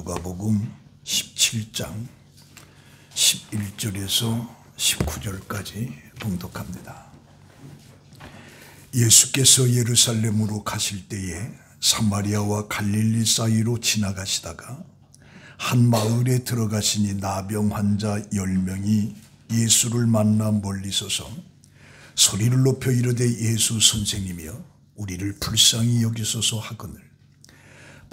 누가복음 17장 11절에서 19절까지 봉독합니다. 예수께서 예루살렘으로 가실 때에 사마리아와 갈릴리 사이로 지나가시다가 한 마을에 들어가시니 나병 환자 10명이 예수를 만나 멀리 서서 소리를 높여 이르되 예수 선생님이여 우리를 불쌍히 여기소서 하거늘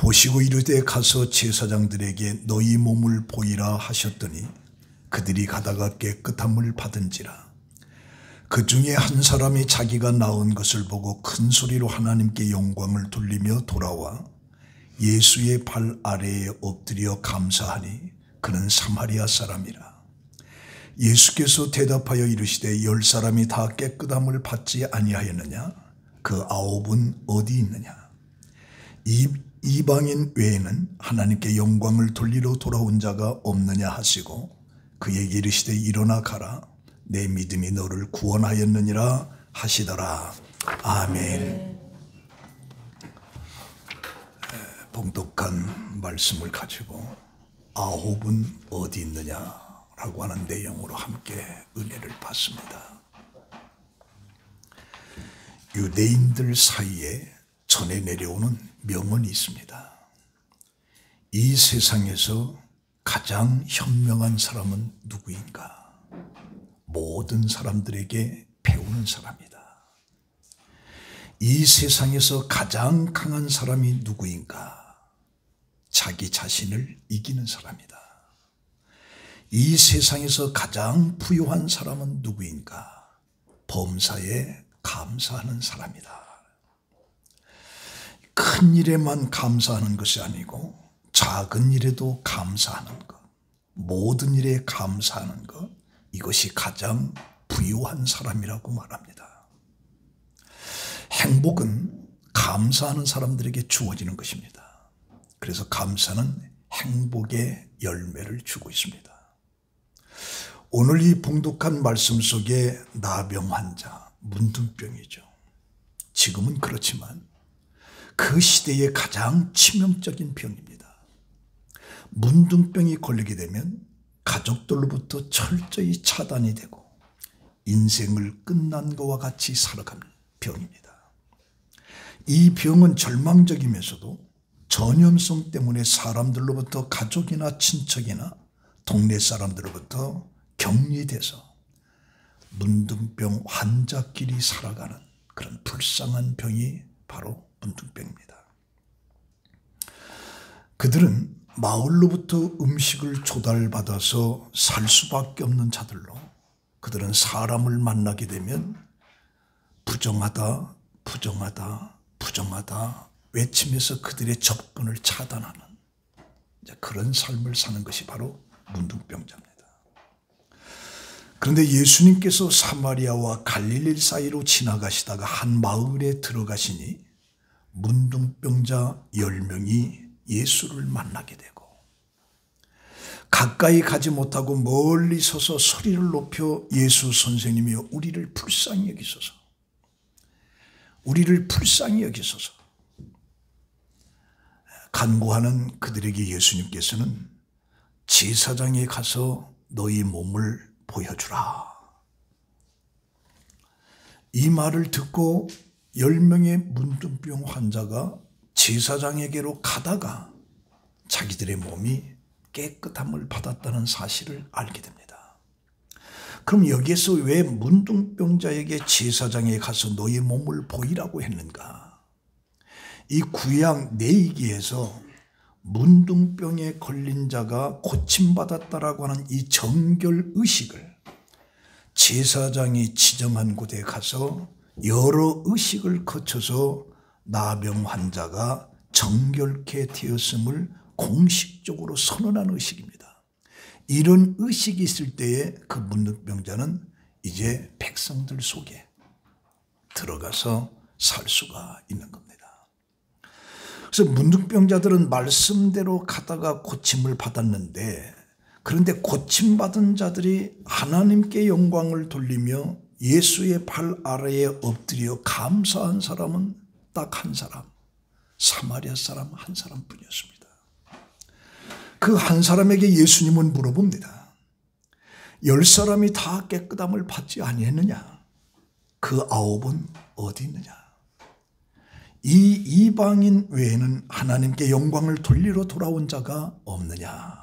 보시고 이르되 가서 제사장들에게 너희 몸을 보이라 하셨더니 그들이 가다가 깨끗함을 받은지라. 그 중에 한 사람이 자기가 나은 것을 보고 큰 소리로 하나님께 영광을 돌리며 돌아와 예수의 발 아래에 엎드려 감사하니 그는 사마리아 사람이라. 예수께서 대답하여 이르시되 10사람이 다 깨끗함을 받지 아니하였느냐? 그 9은 어디 있느냐? 이방인 외에는 하나님께 영광을 돌리러 돌아온 자가 없느냐 하시고 그에게 이르시되 일어나 가라 내 믿음이 너를 구원하였느니라 하시더라. 아멘. 봉독한 말씀을 가지고 9은 어디 있느냐라고 하는 내용으로 함께 은혜를 받습니다. 유대인들 사이에 전해 내려오는 명언이 있습니다. 이 세상에서 가장 현명한 사람은 누구인가? 모든 사람들에게 배우는 사람이다. 이 세상에서 가장 강한 사람이 누구인가? 자기 자신을 이기는 사람이다. 이 세상에서 가장 부유한 사람은 누구인가? 범사에 감사하는 사람이다. 큰 일에만 감사하는 것이 아니고 작은 일에도 감사하는 것, 모든 일에 감사하는 것, 이것이 가장 부유한 사람이라고 말합니다. 행복은 감사하는 사람들에게 주어지는 것입니다. 그래서 감사는 행복의 열매를 주고 있습니다. 오늘 이 봉독한 말씀 속에 나병 환자, 문둥병이죠. 지금은 그렇지만 그 시대의 가장 치명적인 병입니다. 문둥병이 걸리게 되면 가족들로부터 철저히 차단이 되고 인생을 끝난 것과 같이 살아가는 병입니다. 이 병은 절망적이면서도 전염성 때문에 사람들로부터 가족이나 친척이나 동네 사람들로부터 격리돼서 문둥병 환자끼리 살아가는 그런 불쌍한 병이 바로 문둥병입니다. 그들은 마을로부터 음식을 조달받아서 살 수밖에 없는 자들로 그들은 사람을 만나게 되면 부정하다, 부정하다, 부정하다 외치면서 그들의 접근을 차단하는 그런 삶을 사는 것이 바로 문둥병자입니다. 그런데 예수님께서 사마리아와 갈릴리 사이로 지나가시다가 한 마을에 들어가시니 문둥병자 10명이 예수를 만나게 되고 가까이 가지 못하고 멀리 서서 소리를 높여 예수 선생님이여 우리를 불쌍히 여기소서, 우리를 불쌍히 여기소서 간구하는 그들에게 예수님께서는 제사장에 가서 너희 몸을 보여주라. 이 말을 듣고 10명의 문둥병 환자가 제사장에게로 가다가 자기들의 몸이 깨끗함을 받았다는 사실을 알게 됩니다. 그럼 여기에서 왜 문둥병자에게 제사장에 가서 너희 몸을 보이라고 했는가? 이 구약 내이기에서 문둥병에 걸린 자가 고침받았다라고 하는 이 정결의식을 제사장이 지정한 곳에 가서 여러 의식을 거쳐서 나병 환자가 정결케 되었음을 공식적으로 선언한 의식입니다. 이런 의식이 있을 때에 그 문둥병자는 이제 백성들 속에 들어가서 살 수가 있는 겁니다. 그래서 문둥병자들은 말씀대로 가다가 고침을 받았는데 그런데 고침받은 자들이 하나님께 영광을 돌리며 예수의 발 아래에 엎드려 감사한 사람은 딱 한 사람, 사마리아 사람 한 사람뿐이었습니다. 그 한 사람에게 예수님은 물어봅니다. 10사람이 다 깨끗함을 받지 아니했느냐? 그 9은 어디 있느냐? 이 이방인 외에는 하나님께 영광을 돌리러 돌아온 자가 없느냐?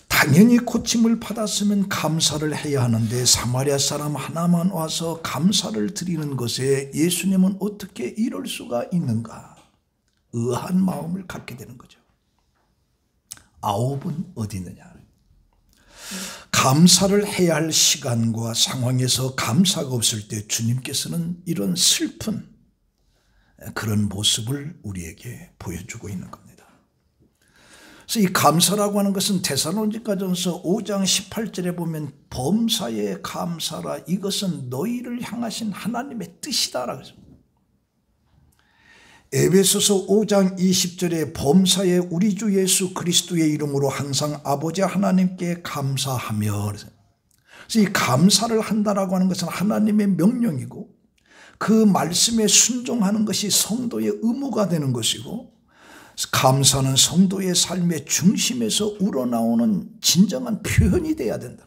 당연히 고침을 받았으면 감사를 해야 하는데 사마리아 사람 하나만 와서 감사를 드리는 것에 예수님은 어떻게 이럴 수가 있는가? 의아한 마음을 갖게 되는 거죠. 9은 어디 있느냐? 감사를 해야 할 시간과 상황에서 감사가 없을 때 주님께서는 이런 슬픈 그런 모습을 우리에게 보여주고 있는 겁니다. 그래서 이 감사라고 하는 것은 데살로니가전서 5장 18절에 보면 범사에 감사라, 이것은 너희를 향하신 하나님의 뜻이다라고 했습니다. 에베소서 5장 20절에 범사에 우리 주 예수 그리스도의 이름으로 항상 아버지 하나님께 감사하며, 그래서 이 감사를 한다라고 하는 것은 하나님의 명령이고 그 말씀에 순종하는 것이 성도의 의무가 되는 것이고, 감사는 성도의 삶의 중심에서 우러나오는 진정한 표현이 돼야 된다.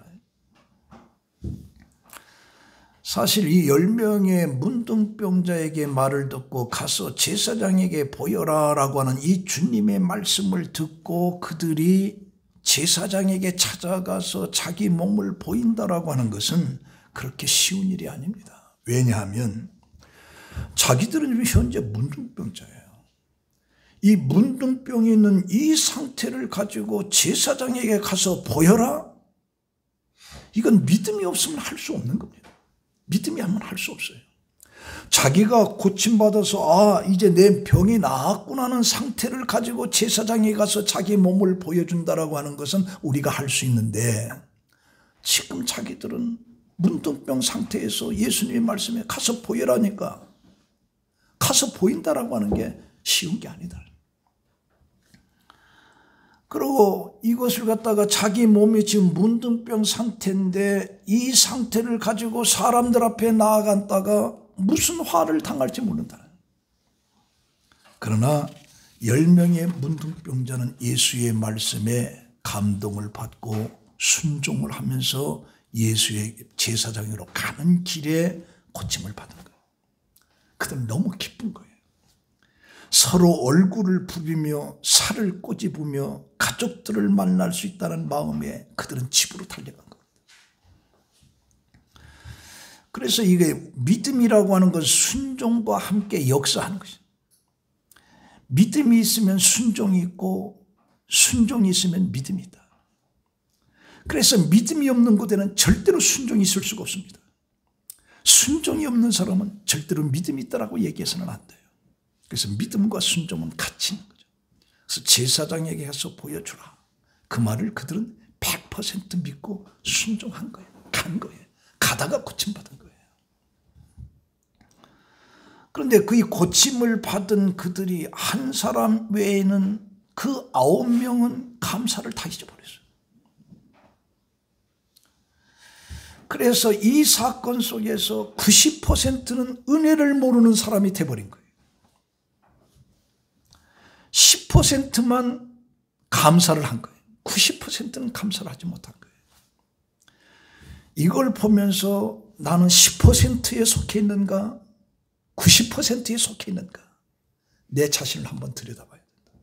사실 이 10명의 문둥병자에게 말을 듣고 가서 제사장에게 보여라라고 하는 이 주님의 말씀을 듣고 그들이 제사장에게 찾아가서 자기 몸을 보인다라고 하는 것은 그렇게 쉬운 일이 아닙니다. 왜냐하면 자기들은 현재 문둥병자예요. 이 문둥병이 있는 이 상태를 가지고 제사장에게 가서 보여라? 이건 믿음이 없으면 할 수 없는 겁니다. 믿음이 하면 할 수 없어요. 자기가 고침받아서 이제 내 병이 나았구나 하는 상태를 가지고 제사장에 가서 자기 몸을 보여준다라고 하는 것은 우리가 할 수 있는데, 지금 자기들은 문둥병 상태에서 예수님의 말씀에 가서 보여라니까 가서 보인다라고 하는 게 쉬운 게 아니다. 그리고 이것을 갖다가 자기 몸이 지금 문둥병 상태인데 이 상태를 가지고 사람들 앞에 나아갔다가 무슨 화를 당할지 모른다. 그러나 10명의 문둥병자는 예수의 말씀에 감동을 받고 순종을 하면서 예수의 제사장으로 가는 길에 고침을 받은 거예요. 그들은 너무 기쁜 거예요. 서로 얼굴을 부비며 살을 꼬집으며 가족들을 만날 수 있다는 마음에 그들은 집으로 달려간 겁니다. 그래서 이게 믿음이라고 하는 것은 순종과 함께 역사하는 것이죠. 믿음이 있으면 순종이 있고 순종이 있으면 믿음이 있다. 그래서 믿음이 없는 곳에는 절대로 순종이 있을 수가 없습니다. 순종이 없는 사람은 절대로 믿음이 있다라고 얘기해서는 안 돼요. 그래서 믿음과 순종은 같이 있는 거죠. 그래서 제사장에게 가서 보여주라. 그 말을 그들은 100% 믿고 순종한 거예요. 간 거예요. 가다가 고침받은 거예요. 그런데 그 고침을 받은 그들이 한 사람 외에는 그 9명은 감사를 다 잊어버렸어요. 그래서 이 사건 속에서 90%는 은혜를 모르는 사람이 돼버린 거예요. 10%만 감사를 한 거예요. 90%는 감사를 하지 못한 거예요. 이걸 보면서 나는 10%에 속해 있는가? 90%에 속해 있는가? 내 자신을 한번 들여다봐야 된다.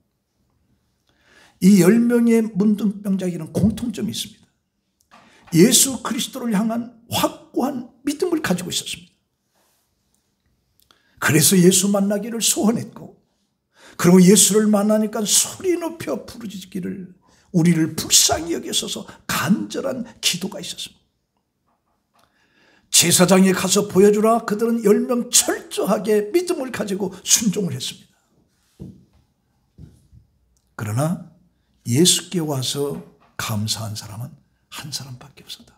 이 10명의 문둥병자에게는 공통점이 있습니다. 예수 그리스도를 향한 확고한 믿음을 가지고 있었습니다. 그래서 예수 만나기를 소원했고, 그리고 예수를 만나니까 소리 높여 부르짖기를, 우리를 불쌍히 여기소서 간절한 기도가 있었습니다. 제사장에 가서 보여주라. 그들은 10명 철저하게 믿음을 가지고 순종을 했습니다. 그러나 예수께 와서 감사한 사람은 한 사람밖에 없었다.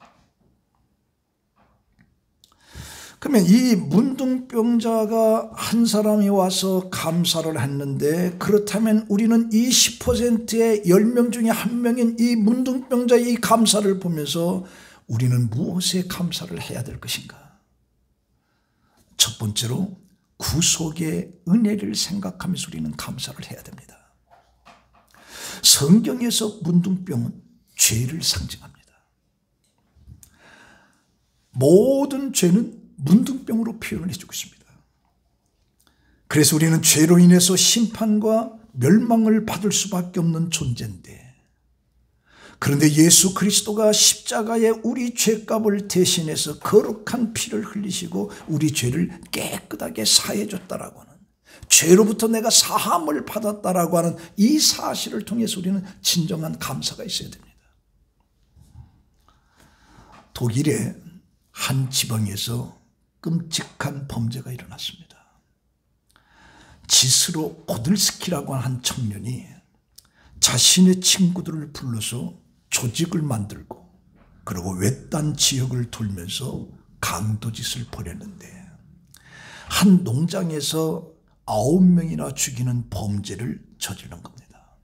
그러면 이 문둥병자가 한 사람이 와서 감사를 했는데, 그렇다면 우리는 이 10%의 10명 중에 한 명인 이 문둥병자의 이 감사를 보면서 우리는 무엇에 감사를 해야 될 것인가? 첫 번째로 구속의 은혜를 생각하면서 우리는 감사를 해야 됩니다. 성경에서 문둥병은 죄를 상징합니다. 모든 죄는 문둥병으로 표현을 해주고 있습니다. 그래서 우리는 죄로 인해서 심판과 멸망을 받을 수밖에 없는 존재인데, 그런데 예수 그리스도가 십자가에 우리 죄값을 대신해서 거룩한 피를 흘리시고 우리 죄를 깨끗하게 사해 줬다라고 하는, 죄로부터 내가 사함을 받았다라고 하는 이 사실을 통해서 우리는 진정한 감사가 있어야 됩니다. 독일의 한 지방에서 끔찍한 범죄가 일어났습니다. 지스로 고들스키라고 하는 한 청년이 자신의 친구들을 불러서 조직을 만들고 그리고 외딴 지역을 돌면서 강도짓을 벌였는데, 한 농장에서 9명이나 죽이는 범죄를 저지른 겁니다.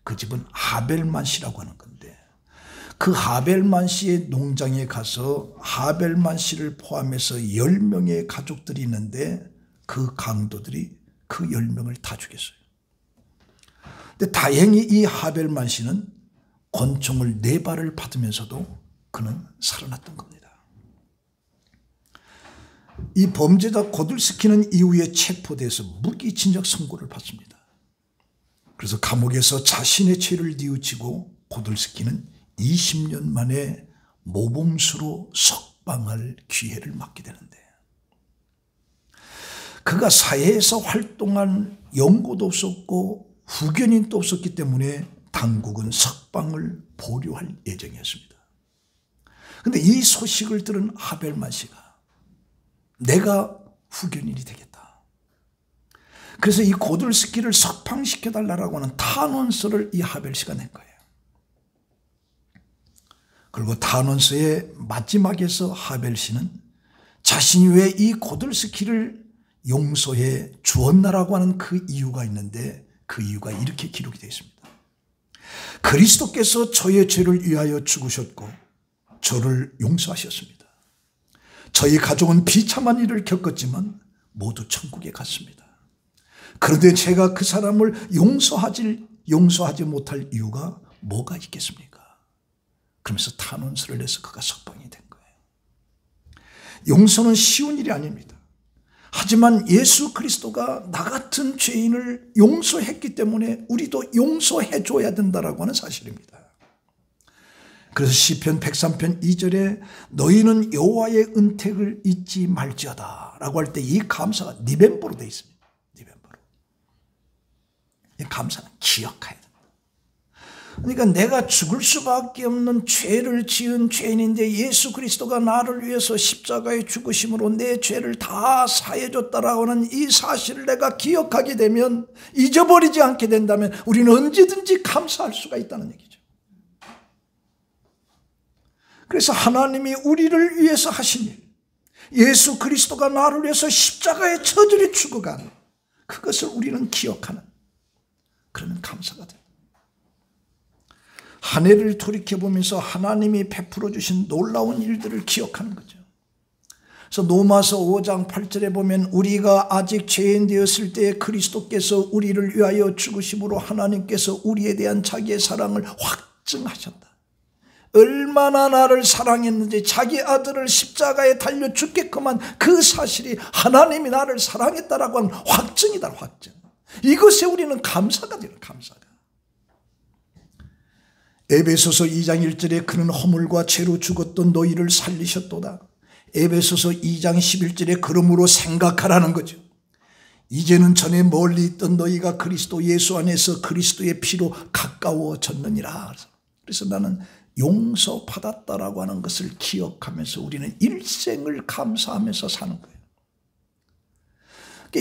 그 집은 하벨만 씨라고 하는 건데, 그 하벨만 씨의 농장에 가서 하벨만 씨를 포함해서 10명의 가족들이 있는데 그 강도들이 그 10명을 다 죽였어요. 근데 다행히 이 하벨만 씨는 권총을 4발을 받으면서도 그는 살아났던 겁니다. 이 범죄자 고들스키는 이후에 체포돼서 무기징역 선고를 받습니다. 그래서 감옥에서 자신의 죄를 뉘우치고 고들스키는 20년 만에 모범수로 석방할 기회를 맞게 되는데, 그가 사회에서 활동한 연고도 없었고 후견인도 없었기 때문에 당국은 석방을 보류할 예정이었습니다. 그런데 이 소식을 들은 하벨만 씨가 내가 후견인이 되겠다. 그래서 이 고들스키를 석방시켜달라고 하는 탄원서를 이 하벨 씨가 낸 거예요. 그리고 탄원서의 마지막에서 하벨 씨는 자신이 왜 이 고들스키를 용서해 주었나라고 하는 그 이유가 있는데, 그 이유가 이렇게 기록이 되어 있습니다. 그리스도께서 저의 죄를 위하여 죽으셨고 저를 용서하셨습니다. 저희 가족은 비참한 일을 겪었지만 모두 천국에 갔습니다. 그런데 제가 그 사람을 용서하지 못할 이유가 뭐가 있겠습니까? 그러면서 탄원서를 내서 그가 석방이 된 거예요. 용서는 쉬운 일이 아닙니다. 하지만 예수 그리스도가 나 같은 죄인을 용서했기 때문에 우리도 용서해 줘야 된다라고 하는 사실입니다. 그래서 시편 103편 2절에 너희는 여호와의 은택을 잊지 말지어다 라고 할 때 이 감사가 니벤보로 되어 있습니다. 니벤보로. 이 감사는 기억해야 됩니다. 그러니까 내가 죽을 수밖에 없는 죄를 지은 죄인인데 예수 그리스도가 나를 위해서 십자가에 죽으심으로 내 죄를 다 사해줬다라고 하는 이 사실을 내가 기억하게 되면, 잊어버리지 않게 된다면 우리는 언제든지 감사할 수가 있다는 얘기죠. 그래서 하나님이 우리를 위해서 하신 일, 예수 그리스도가 나를 위해서 십자가에 처절히 죽어간 그것을 우리는 기억하는, 그러면 감사가 돼요. 한 해를 돌이켜보면서 하나님이 베풀어 주신 놀라운 일들을 기억하는 거죠. 그래서 로마서 5장 8절에 보면 우리가 아직 죄인 되었을 때 그리스도께서 우리를 위하여 죽으심으로 하나님께서 우리에 대한 자기의 사랑을 확증하셨다. 얼마나 나를 사랑했는지 자기 아들을 십자가에 달려 죽게끔 한 그 사실이 하나님이 나를 사랑했다라고 하는 확증이다. 확증. 이것에 우리는 감사가 돼요. 감사가. 에베소서 2장 1절에 그는 허물과 죄로 죽었던 너희를 살리셨도다. 에베소서 2장 11절에 그러므로 생각하라는 거죠. 이제는 전에 멀리 있던 너희가 그리스도 예수 안에서 그리스도의 피로 가까워졌느니라. 그래서 나는 용서받았다라고 하는 것을 기억하면서 우리는 일생을 감사하면서 사는 거예요.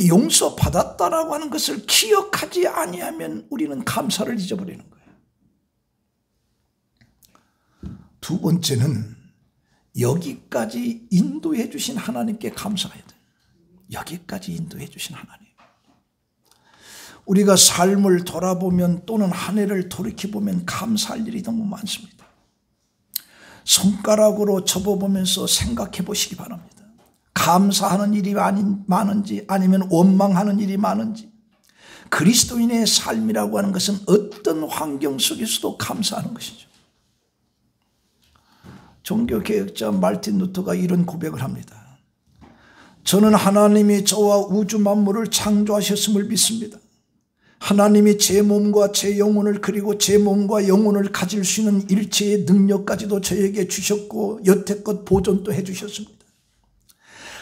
용서받았다라고 하는 것을 기억하지 아니하면 우리는 감사를 잊어버리는 거예요. 두 번째는 여기까지 인도해 주신 하나님께 감사해야 돼요. 여기까지 인도해 주신 하나님. 우리가 삶을 돌아보면 또는 한 해를 돌이켜보면 감사할 일이 너무 많습니다. 손가락으로 접어보면서 생각해 보시기 바랍니다. 감사하는 일이 많은지 아니면 원망하는 일이 많은지, 그리스도인의 삶이라고 하는 것은 어떤 환경 속에서도 감사하는 것이죠. 종교개혁자 말틴 루터가 이런 고백을 합니다. 저는 하나님이 저와 우주 만물을 창조하셨음을 믿습니다. 하나님이 제 몸과 제 영혼을 그리고 제 몸과 영혼을 가질 수 있는 일체의 능력까지도 저에게 주셨고 여태껏 보존도 해주셨습니다.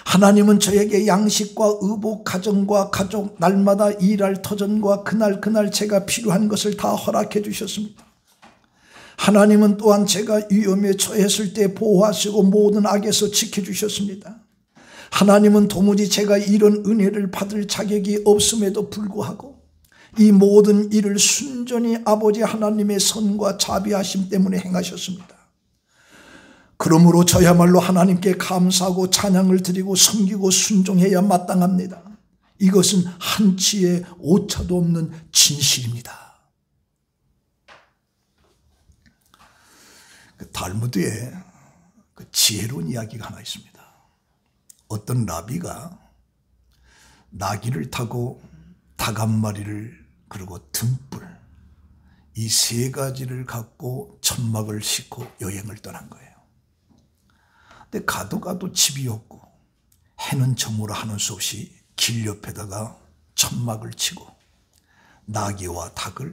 하나님은 저에게 양식과 의복, 가정과 가족, 날마다 일할 터전과 그날 제가 필요한 것을 다 허락해 주셨습니다. 하나님은 또한 제가 위험에 처했을 때 보호하시고 모든 악에서 지켜주셨습니다. 하나님은 도무지 제가 이런 은혜를 받을 자격이 없음에도 불구하고 이 모든 일을 순전히 아버지 하나님의 선과 자비하심 때문에 행하셨습니다. 그러므로 저야말로 하나님께 감사하고 찬양을 드리고 섬기고 순종해야 마땅합니다. 이것은 한치의 오차도 없는 진실입니다. 달무드에 지혜로운 이야기가 하나 있습니다. 어떤 라비가 나귀를 타고 닭 한 마리를 그리고 등불 이 세 가지를 갖고 천막을 싣고 여행을 떠난 거예요. 근데 가도 집이 없고 해는 저무라 하는 수 없이 길 옆에다가 천막을 치고 나귀와 닭을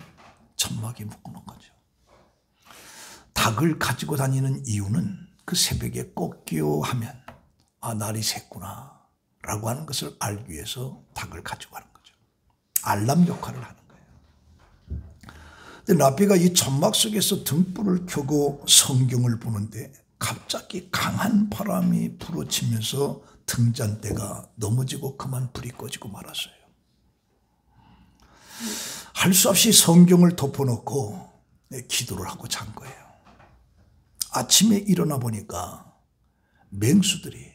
천막에 묶어놓은 거죠. 닭을 가지고 다니는 이유는 그 새벽에 꺾여 하면 날이 샜구나 라고 하는 것을 알기 위해서 닭을 가지고 가는 거죠. 알람 역할을 하는 거예요. 근데 라비가 이 천막 속에서 등불을 켜고 성경을 보는데 갑자기 강한 바람이 불어치면서 등잔대가 넘어지고 그만 불이 꺼지고 말았어요. 할 수 없이 성경을 덮어놓고 기도를 하고 잔 거예요. 아침에 일어나 보니까 맹수들이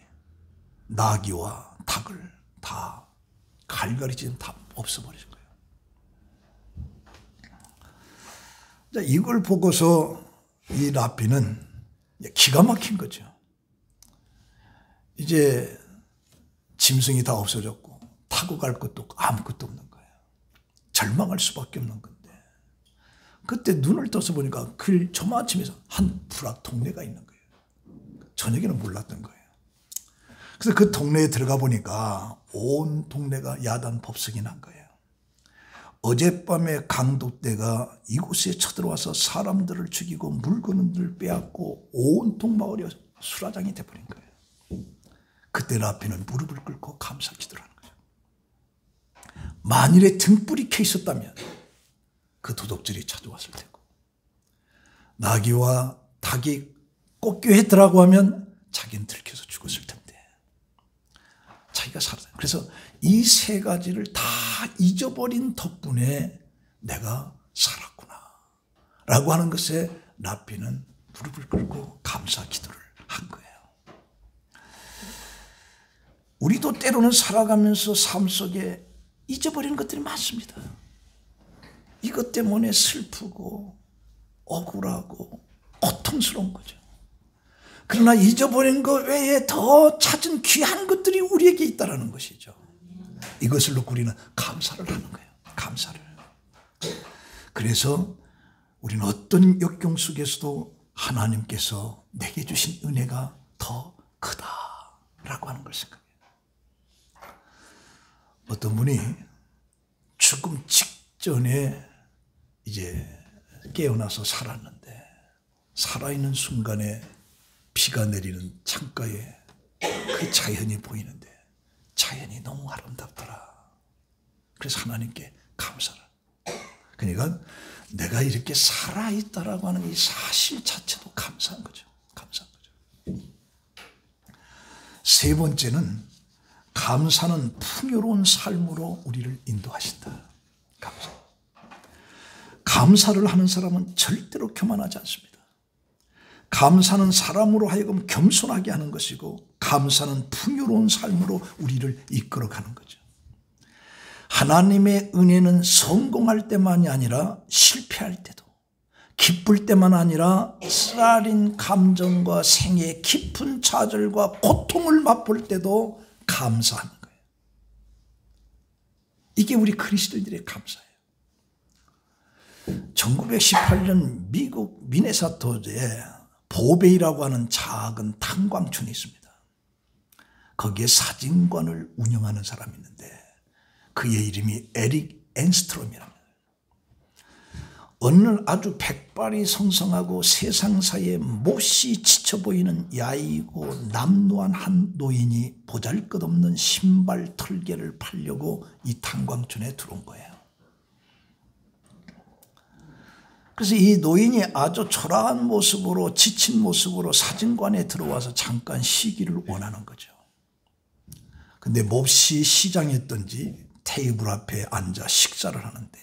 나귀와 닭을 다 갈갈이지는 다 없어버린 거예요. 이걸 보고서 이 라비는 기가 막힌 거죠. 이제 짐승이 다 없어졌고 타고 갈 것도 없고 아무것도 없는 거예요. 절망할 수밖에 없는 건데 그때 눈을 떠서 보니까 그 저마침에서 한 부락 동네가 있는 거예요. 저녁에는 몰랐던 거예요. 그래서 그 동네에 들어가 보니까 온 동네가 야단 법석이 난 거예요. 어젯밤에 강도떼가 이곳에 쳐들어와서 사람들을 죽이고 물건을 빼앗고 온통 마을이 수라장이 돼버린 거예요. 그때 라비는 무릎을 꿇고 감사 기도를 하는 거죠. 만일에 등불이 켜 있었다면 그 도둑질이 찾아왔을 테고 나귀와 닭이 꺾여했더라고 하면 자기는 들켜서 죽었을 텐데 자기가 살았어요. 그래서 이 세 가지를 다 잊어버린 덕분에 내가 살았구나 라고 하는 것에 라비는 무릎을 꿇고 감사 기도를 한 거예요. 우리도 때로는 살아가면서 삶 속에 잊어버리는 것들이 많습니다. 이것 때문에 슬프고 억울하고 고통스러운 거죠. 그러나 잊어버린 것 외에 더 찾은 귀한 것들이 우리에게 있다는 것이죠. 이것을 놓고 우리는 감사를 하는 거예요. 감사를. 그래서 우리는 어떤 역경 속에서도 하나님께서 내게 주신 은혜가 더 크다라고 하는 걸 생각해요. 어떤 분이 죽음 직전에 이제 깨어나서 살았는데 살아있는 순간에 비가 내리는 창가에 그 자연이 보이는데 자연이 너무 아름답더라. 그래서 하나님께 감사를. 그러니까 내가 이렇게 살아있다라고 하는 이 사실 자체도 감사한 거죠. 감사한 거죠. 세 번째는 감사는 풍요로운 삶으로 우리를 인도하신다. 감사. 감사를 하는 사람은 절대로 교만하지 않습니다. 감사는 사람으로 하여금 겸손하게 하는 것이고 감사는 풍요로운 삶으로 우리를 이끌어가는 거죠. 하나님의 은혜는 성공할 때만이 아니라 실패할 때도 기쁠 때만 아니라 쓰라린 감정과 생애의 깊은 좌절과 고통을 맛볼 때도 감사하는 거예요. 이게 우리 그리스도인들의 감사예요. 1918년 미국 미네소타주에 보베이라고 하는 작은 탄광촌이 있습니다. 거기에 사진관을 운영하는 사람이 있는데 그의 이름이 에릭 앤스트롬이랍니다. 어느 날 아주 백발이 성성하고 세상사에 몹시 지쳐 보이는 야이고 남루한 한 노인이 보잘것없는 신발 털개를 팔려고 이 탄광촌에 들어온 거예요. 그래서 이 노인이 아주 초라한 모습으로 지친 모습으로 사진관에 들어와서 잠깐 쉬기를 원하는 거죠. 근데 몹시 시장했던지 테이블 앞에 앉아 식사를 하는데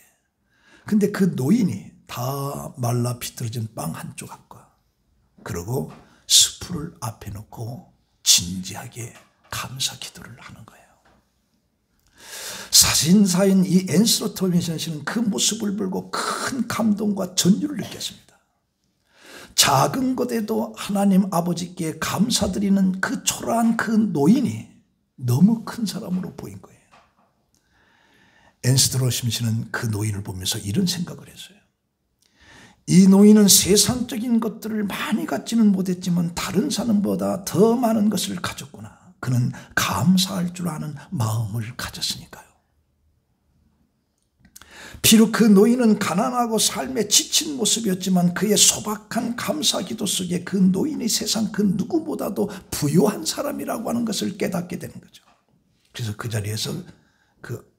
근데 그 노인이 다 말라 비틀어진 빵 한 조각과 그리고 스프를 앞에 놓고 진지하게 감사 기도를 하는 거예요. 사진사인 이 앤스트롬 씨는 그 모습을 보고 큰 감동과 전율을 느꼈습니다. 작은 것에도 하나님 아버지께 감사드리는 그 초라한 그 노인이 너무 큰 사람으로 보인 거예요. 앤스트롬 씨는 그 노인을 보면서 이런 생각을 했어요. 이 노인은 세상적인 것들을 많이 갖지는 못했지만 다른 사람보다 더 많은 것을 가졌구나. 그는 감사할 줄 아는 마음을 가졌으니까요. 비록 그 노인은 가난하고 삶에 지친 모습이었지만 그의 소박한 감사기도 속에 그 노인이 세상 그 누구보다도 부유한 사람이라고 하는 것을 깨닫게 되는 거죠. 그래서 그 자리에서 그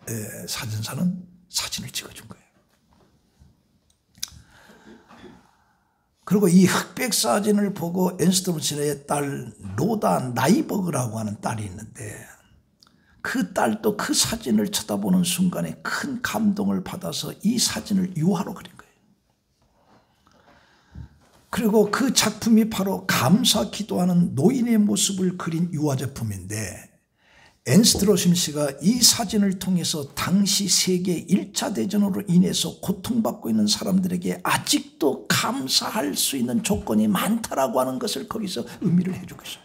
사진사는 사진을 찍어준 거예요. 그리고 이 흑백 사진을 보고 앤스트롬 씨의 딸 로다 나이버그라고 하는 딸이 있는데 그 딸도 그 사진을 쳐다보는 순간에 큰 감동을 받아서 이 사진을 유화로 그린 거예요. 그리고 그 작품이 바로 감사 기도하는 노인의 모습을 그린 유화 제품인데 앤스트롬 씨가 이 사진을 통해서 당시 세계 1차 대전으로 인해서 고통받고 있는 사람들에게 아직도 감사할 수 있는 조건이 많다라고 하는 것을 거기서 의미를 해주고 있어요.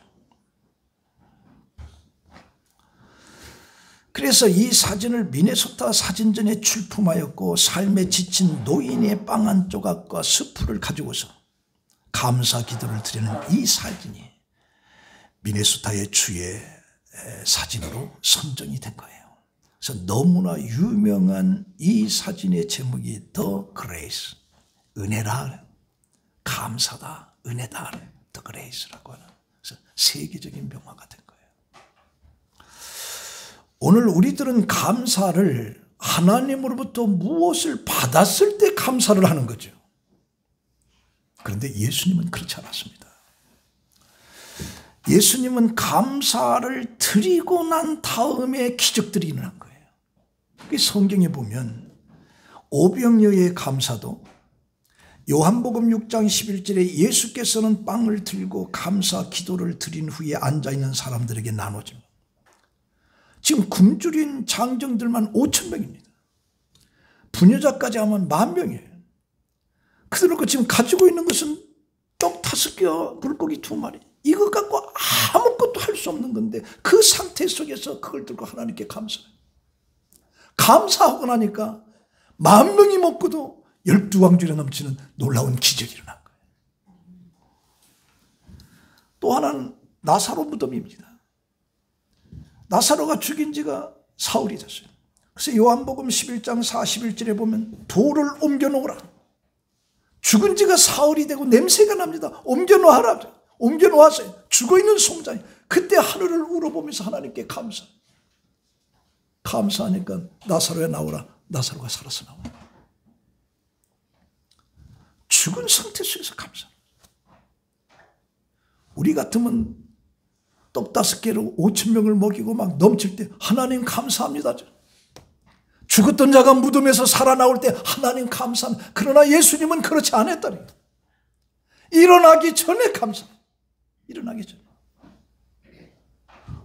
그래서 이 사진을 미네소타 사진전에 출품하였고 삶에 지친 노인의 빵 한 조각과 스프를 가지고서 감사 기도를 드리는 이 사진이 미네소타의 주의 사진으로 선정이 된 거예요. 그래서 너무나 유명한 이 사진의 제목이 The Grace, 은혜다, 감사다, 은혜다, The Grace라고 하는 그래서 세계적인 명화가 된 거예요. 오늘 우리들은 감사를 하나님으로부터 무엇을 받았을 때 감사를 하는 거죠. 그런데 예수님은 그렇지 않았습니다. 예수님은 감사를 드리고 난 다음에 기적들이 일어난 거예요. 성경에 보면 오병이어의 감사도 요한복음 6장 11절에 예수께서는 빵을 들고 감사 기도를 드린 후에 앉아있는 사람들에게 나눠집니다. 지금 굶주린 장정들만 5,000명입니다. 부녀자까지 하면 10,000명이에요. 그들은 지금 가지고 있는 것은 떡 5개와 물고기 2마리. 이것 갖고 아무것도 할 수 없는 건데 그 상태 속에서 그걸 들고 하나님께 감사해요. 감사하고 나니까 10,000명이 먹고도 12광주리가 넘치는 놀라운 기적이 일어난 거예요. 또 하나는 나사로 무덤입니다. 나사로가 죽인 지가 사흘이 됐어요. 그래서 요한복음 11장 41절에 보면 돌을 옮겨놓으라. 죽은 지가 사흘이 되고 냄새가 납니다. 옮겨놓으라. 옮겨놓았어요. 죽어있는 송장이. 그때 하늘을 우러보면서 하나님께 감사하니까 나사로야 나오라. 나사로가 살아서 나와요. 죽은 상태 속에서 감사. 우리 같으면 떡 5개로 5,000명을 먹이고 막 넘칠 때 하나님 감사합니다. 죽었던 자가 무덤에서 살아나올 때 하나님 감사합니다. 그러나 예수님은 그렇지 않았다니. 일어나기 전에 감사. 일어나기 전에.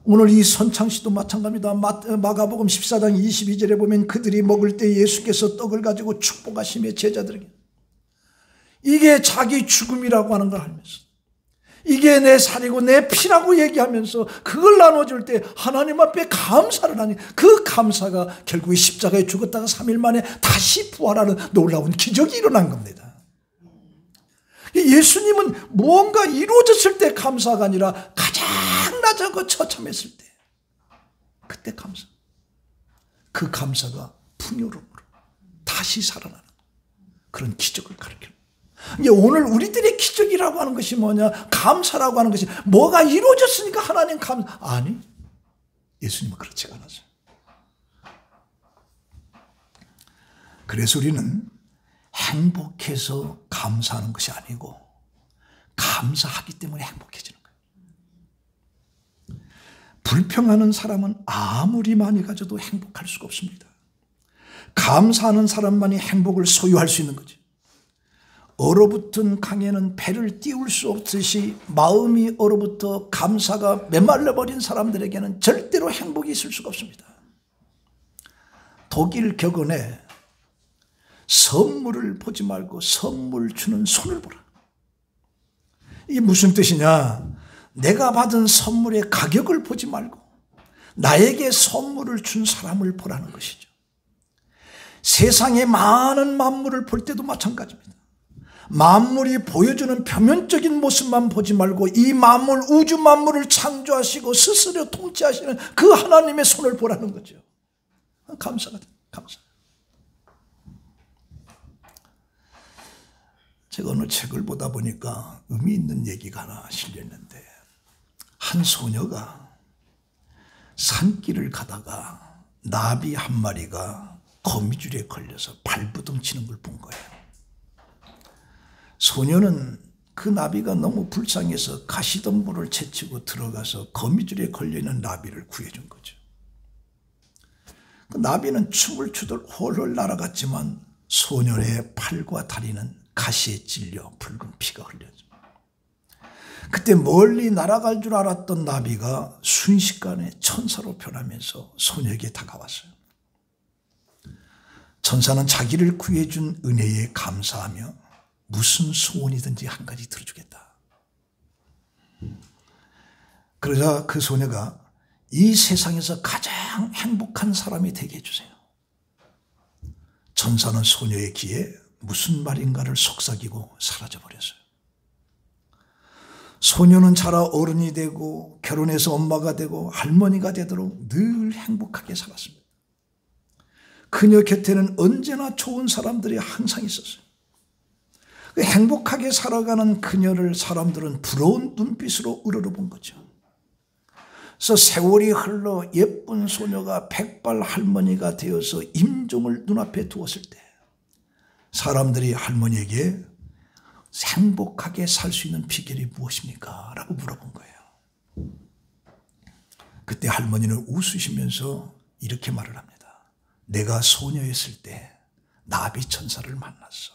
오늘 이 선창시도 마찬가지입니다. 마가복음 14장 22절에 보면 그들이 먹을 때 예수께서 떡을 가지고 축복하시며 제자들에게 이게 자기 죽음이라고 하는 걸 알면서 이게 내 살이고 내 피라고 얘기하면서 그걸 나눠줄 때 하나님 앞에 감사를 하니 그 감사가 결국에 십자가에 죽었다가 3일 만에 다시 부활하는 놀라운 기적이 일어난 겁니다. 예수님은 무언가 이루어졌을 때 감사가 아니라 가장 낮아고 처참했을 때 그때 감사. 그 감사가 풍요로움으로 다시 살아나는 그런 기적을 가르쳐요. 오늘 우리들의 기적이라고 하는 것이 뭐냐? 감사라고 하는 것이 뭐가 이루어졌으니까 하나님 감사. 아니, 예수님은 그렇지가 않았어요. 그래서 우리는 행복해서 감사하는 것이 아니고 감사하기 때문에 행복해지는 거예요. 불평하는 사람은 아무리 많이 가져도 행복할 수가 없습니다. 감사하는 사람만이 행복을 소유할 수 있는 거죠. 얼어붙은 강에는 배를 띄울 수 없듯이 마음이 얼어붙어 감사가 메말라버린 사람들에게는 절대로 행복이 있을 수가 없습니다. 독일 격언에 선물을 보지 말고 선물 주는 손을 보라. 이게 무슨 뜻이냐? 내가 받은 선물의 가격을 보지 말고 나에게 선물을 준 사람을 보라는 것이죠. 세상의 많은 만물을 볼 때도 마찬가지입니다. 만물이 보여주는 표면적인 모습만 보지 말고 이 만물, 우주 만물을 창조하시고 스스로 통치하시는 그 하나님의 손을 보라는 거죠. 감사가 돼. 감사. 제가 어느 책을 보다 보니까 의미 있는 얘기가 하나 실렸는데 한 소녀가 산길을 가다가 나비 한 마리가 거미줄에 걸려서 발부둥 치는 걸 본 거예요. 소녀는 그 나비가 너무 불쌍해서 가시덤불을 채치고 들어가서 거미줄에 걸려있는 나비를 구해준 거죠. 그 나비는 춤을 추듯 홀홀 날아갔지만 소년의 팔과 다리는 가시에 찔려 붉은 피가 흘렸죠. 그때 멀리 날아갈 줄 알았던 나비가 순식간에 천사로 변하면서 소녀에게 다가왔어요. 천사는 자기를 구해준 은혜에 감사하며 무슨 소원이든지 한 가지 들어주겠다. 그러자 그 소녀가 이 세상에서 가장 행복한 사람이 되게 해주세요. 천사는 소녀의 귀에 무슨 말인가를 속삭이고 사라져버렸어요. 소녀는 자라 어른이 되고 결혼해서 엄마가 되고 할머니가 되도록 늘 행복하게 살았습니다. 그녀 곁에는 언제나 좋은 사람들이 항상 있었어요. 행복하게 살아가는 그녀를 사람들은 부러운 눈빛으로 우러러본 거죠. 그래서 세월이 흘러 예쁜 소녀가 백발 할머니가 되어서 임종을 눈앞에 두었을 때 사람들이 할머니에게 행복하게 살 수 있는 비결이 무엇입니까? 라고 물어본 거예요. 그때 할머니는 웃으시면서 이렇게 말을 합니다. 내가 소녀였을 때 나비 천사를 만났어.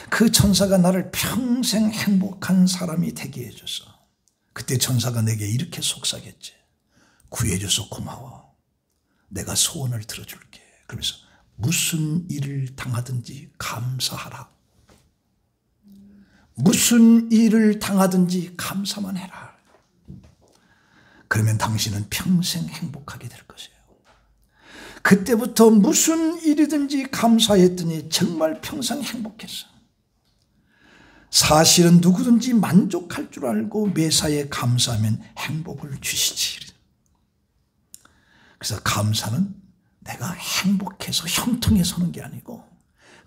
그 천사가 나를 평생 행복한 사람이 되게 해줘서 그때 천사가 내게 이렇게 속삭였지. 구해줘서 고마워. 내가 소원을 들어줄게. 그러면서 무슨 일을 당하든지 감사하라. 무슨 일을 당하든지 감사만 해라. 그러면 당신은 평생 행복하게 될 것이에요. 그때부터 무슨 일이든지 감사했더니 정말 평생 행복했어. 사실은 누구든지 만족할 줄 알고 매사에 감사하면 행복을 주시지. 그래서 감사는 내가 행복해서 형통해 서는 게 아니고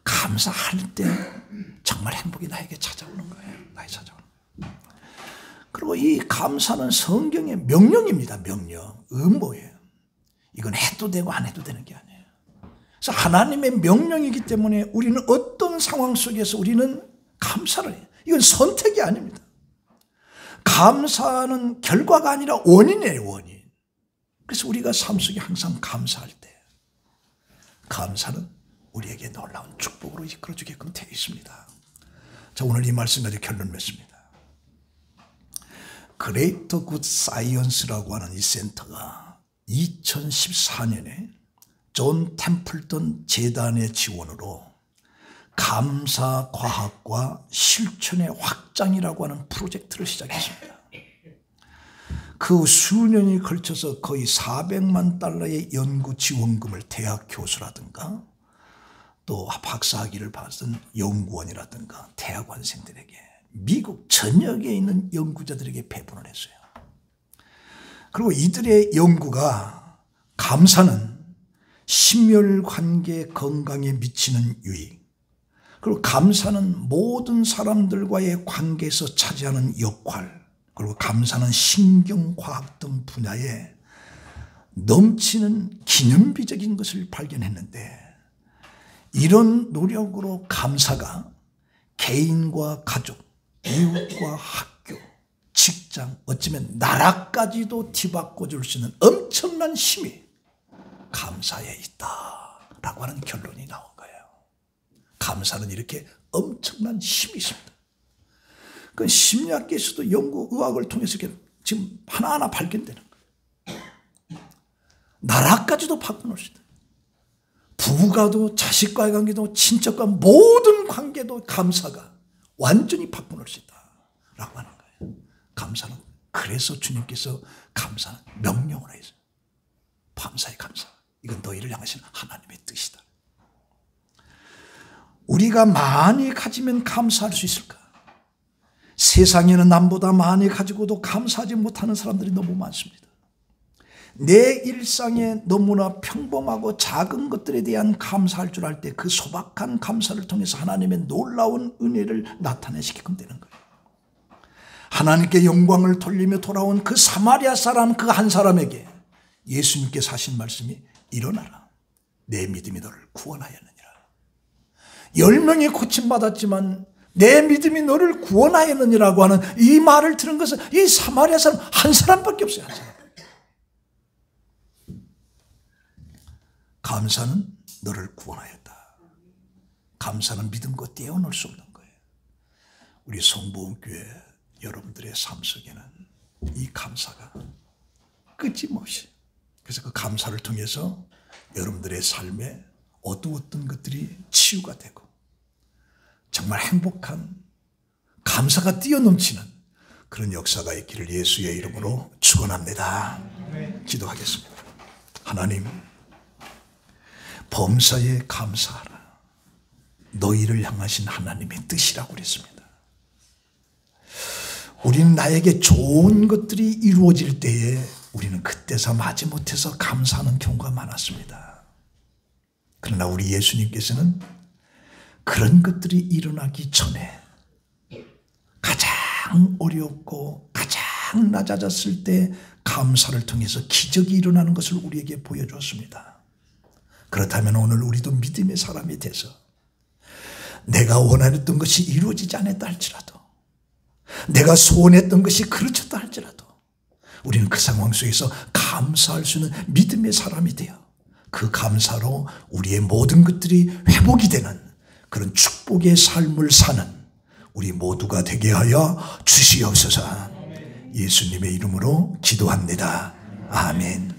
감사할 때 정말 행복이 나에게 찾아오는 거예요. 나에게 찾아오는 거예요. 그리고 이 감사는 성경의 명령입니다. 명령, 의무예요. 이건 해도 되고 안 해도 되는 게 아니에요. 그래서 하나님의 명령이기 때문에 우리는 어떤 상황 속에서 우리는 감사를 해요. 이건 선택이 아닙니다. 감사는 결과가 아니라 원인이에요. 원인. 그래서 우리가 삶 속에 항상 감사할 때 감사는 우리에게 놀라운 축복으로 이끌어주게끔 되어 있습니다. 자, 오늘 이 말씀 가지고 결론 맺습니다. 그레이터 굿 사이언스라고 하는 이 센터가 2014년에 존 템플턴 재단의 지원으로 감사과학과 실천의 확장이라고 하는 프로젝트를 시작했습니다. 그 수년이 걸쳐서 거의 400만 달러의 연구 지원금을 대학 교수라든가 또 박사학위를 받은 연구원이라든가 대학원생들에게 미국 전역에 있는 연구자들에게 배분을 했어요. 그리고 이들의 연구가 감사는 심혈관계 건강에 미치는 유익, 그리고 감사는 모든 사람들과의 관계에서 차지하는 역할, 그리고 감사는 신경과학 등 분야에 넘치는 기념비적인 것을 발견했는데, 이런 노력으로 감사가 개인과 가족, 이웃과 학교, 직장, 어쩌면 나라까지도 뒤바꿔줄 수 있는 엄청난 힘이 감사에 있다라고 하는 결론이 나온 거예요. 감사는 이렇게 엄청난 힘이 있습니다. 그 심리학계에서도 연구, 의학을 통해서 지금 하나하나 발견되는 거예요. 나라까지도 바꿔놓을 수 있다. 부부가도 자식과의 관계도 친척과 모든 관계도 감사가 완전히 바꿔놓을 수 있다라고 하는 거예요. 감사는, 그래서 주님께서 감사는 명령을 해서 밤사이 감사, 이건 너희를 향하신 하나님의 뜻이다. 우리가 많이 가지면 감사할 수 있을까? 세상에는 남보다 많이 가지고도 감사하지 못하는 사람들이 너무 많습니다. 내 일상에 너무나 평범하고 작은 것들에 대한 감사할 줄 알 때 그 소박한 감사를 통해서 하나님의 놀라운 은혜를 나타내시게끔 되는 거예요. 하나님께 영광을 돌리며 돌아온 그 사마리아 사람 그 한 사람에게 예수님께서 하신 말씀이 일어나라. 내 믿음이 너를 구원하였느니라. 10명이 고침받았지만 내 믿음이 너를 구원하였느니라고 하는 이 말을 들은 것은 이 사마리아 사람 한 사람밖에 없어요. 한 사람. 감사는 너를 구원하였다. 감사는 믿음과 떼어놓을 수 없는 거예요. 우리 성보험교회 여러분들의 삶 속에는 이 감사가 끊임없이, 그래서 그 감사를 통해서 여러분들의 삶에 어두웠던 것들이 치유가 되고 정말 행복한 감사가 뛰어넘치는 그런 역사가 있기를 예수의 이름으로 축원합니다. 기도하겠습니다. 하나님, 범사에 감사하라. 너희를 향하신 하나님의 뜻이라고 그랬습니다. 우리는 나에게 좋은 것들이 이루어질 때에 우리는 그때서 마지못해서 감사하는 경우가 많았습니다. 그러나 우리 예수님께서는 그런 것들이 일어나기 전에 가장 어렵고 가장 낮아졌을 때 감사를 통해서 기적이 일어나는 것을 우리에게 보여주었습니다. 그렇다면 오늘 우리도 믿음의 사람이 돼서 내가 원하였던 것이 이루어지지 않았다 할지라도, 내가 소원했던 것이 그르쳤다 할지라도 우리는 그 상황 속에서 감사할 수 있는 믿음의 사람이 되어 그 감사로 우리의 모든 것들이 회복이 되는 그런 축복의 삶을 사는 우리 모두가 되게 하여 주시옵소서. 예수님의 이름으로 기도합니다. 아멘.